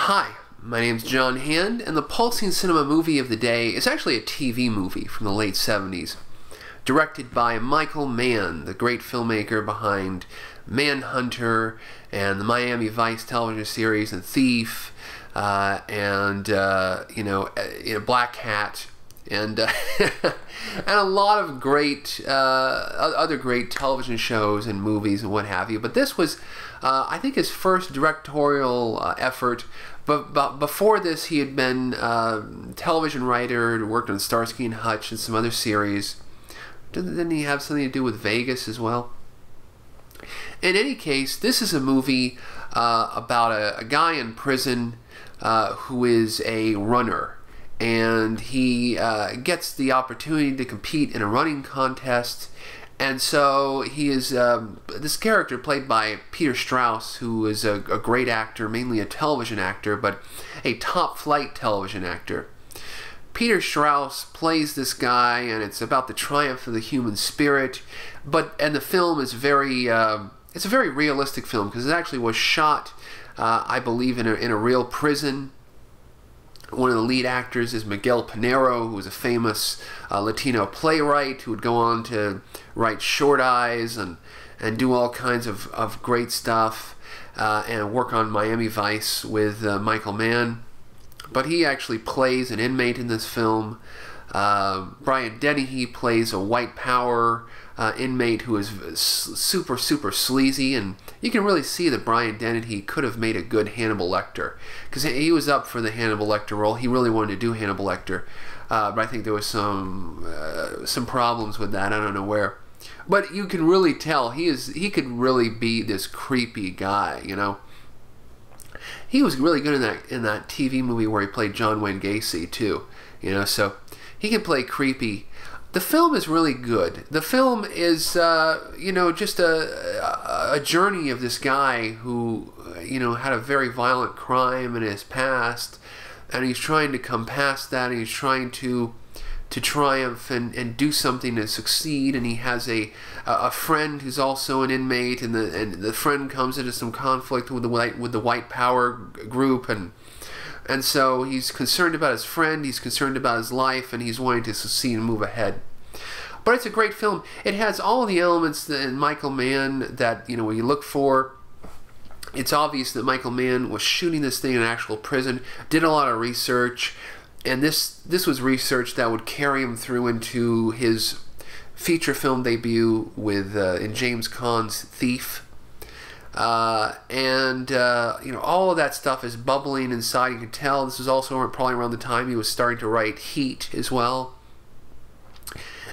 Hi, my name's John Hand, and the pulsing cinema movie of the day is actually a TV movie from the late 70s, directed by Michael Mann, the great filmmaker behind Manhunter and the Miami Vice television series and Thief, and Black Hat, and and a lot of great other great television shows and movies and what have you. But this was, I think, his first directorial effort. But before this, he had been television writer, worked on Starsky and Hutch and some other series. Didn't he have something to do with Vegas as well? In any case, this is a movie about a guy in prison who is a runner. And he gets the opportunity to compete in a running contest. And so he is this character played by Peter Strauss, who is a great actor, mainly a television actor, but a top-flight television actor. Peter Strauss plays this guy, and it's about the triumph of the human spirit. And the film is it's a very realistic film, because it actually was shot, I believe, in a real prison. One of the lead actors is Miguel Pinero, who was a famous Latino playwright who would go on to write Short Eyes and do all kinds of great stuff and work on Miami Vice with Michael Mann. But he actually plays an inmate in this film. Brian Dennehy plays a white power inmate who is super sleazy, and you can really see that Brian Dennehy could have made a good Hannibal Lecter, because he was up for the Hannibal Lecter role. He really wanted to do Hannibal Lecter, but I think there was some problems with that. I don't know where, but you can really tell he could really be this creepy guy. You know, he was really good in that TV movie where he played John Wayne Gacy too. You know, so he can play creepy. The film is really good. The film is, just a journey of this guy who, had a very violent crime in his past, and he's trying to come past that, and he's trying to triumph and do something to succeed. And he has a friend who's also an inmate, and the friend comes into some conflict with the white power group, and so he's concerned about his friend, he's concerned about his life, and he's wanting to succeed and move ahead. But it's a great film. It has all the elements in Michael Mann that, when you look for. It's obvious that Michael Mann was shooting this thing in an actual prison, did a lot of research, and this was research that would carry him through into his feature film debut in James Caan's Thief. All of that stuff is bubbling inside. You can tell this was also probably around the time he was starting to write Heat as well.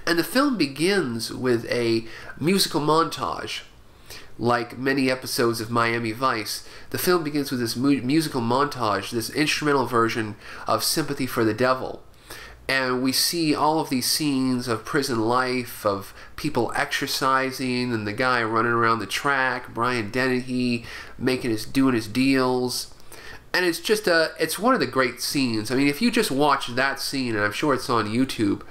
And the film begins with a musical montage, like many episodes of Miami Vice. The film begins with this musical montage, this instrumental version of Sympathy for the Devil. And we see all of these scenes of prison life, of people exercising, and the guy running around the track, Brian Dennehy doing his deals. And it's just it's one of the great scenes. I mean, if you just watch that scene, and I'm sure it's on YouTube,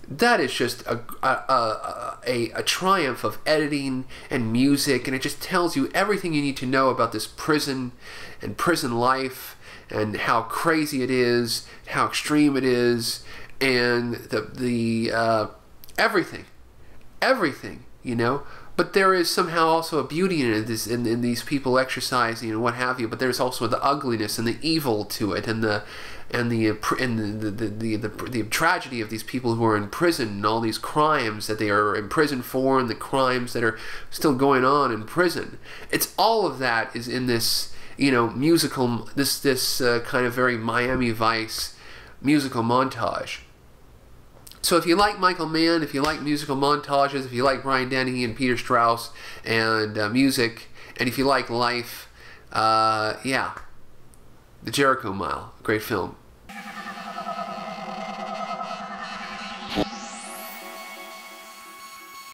that is just a triumph of editing and music, and it just tells you everything you need to know about this prison and prison life, and how crazy it is, how extreme it is, and the everything, But there is somehow also a beauty in it, in these people exercising and what have you. But there's also the ugliness and the evil to it, and the tragedy of these people who are in prison, and all these crimes that they are in prison for, and the crimes that are still going on in prison. It's all of that is in this, musical, this kind of very Miami Vice musical montage. So if you like Michael Mann, if you like musical montages, if you like Brian Dennehy and Peter Strauss and music, and if you like life, The Jericho Mile, great film.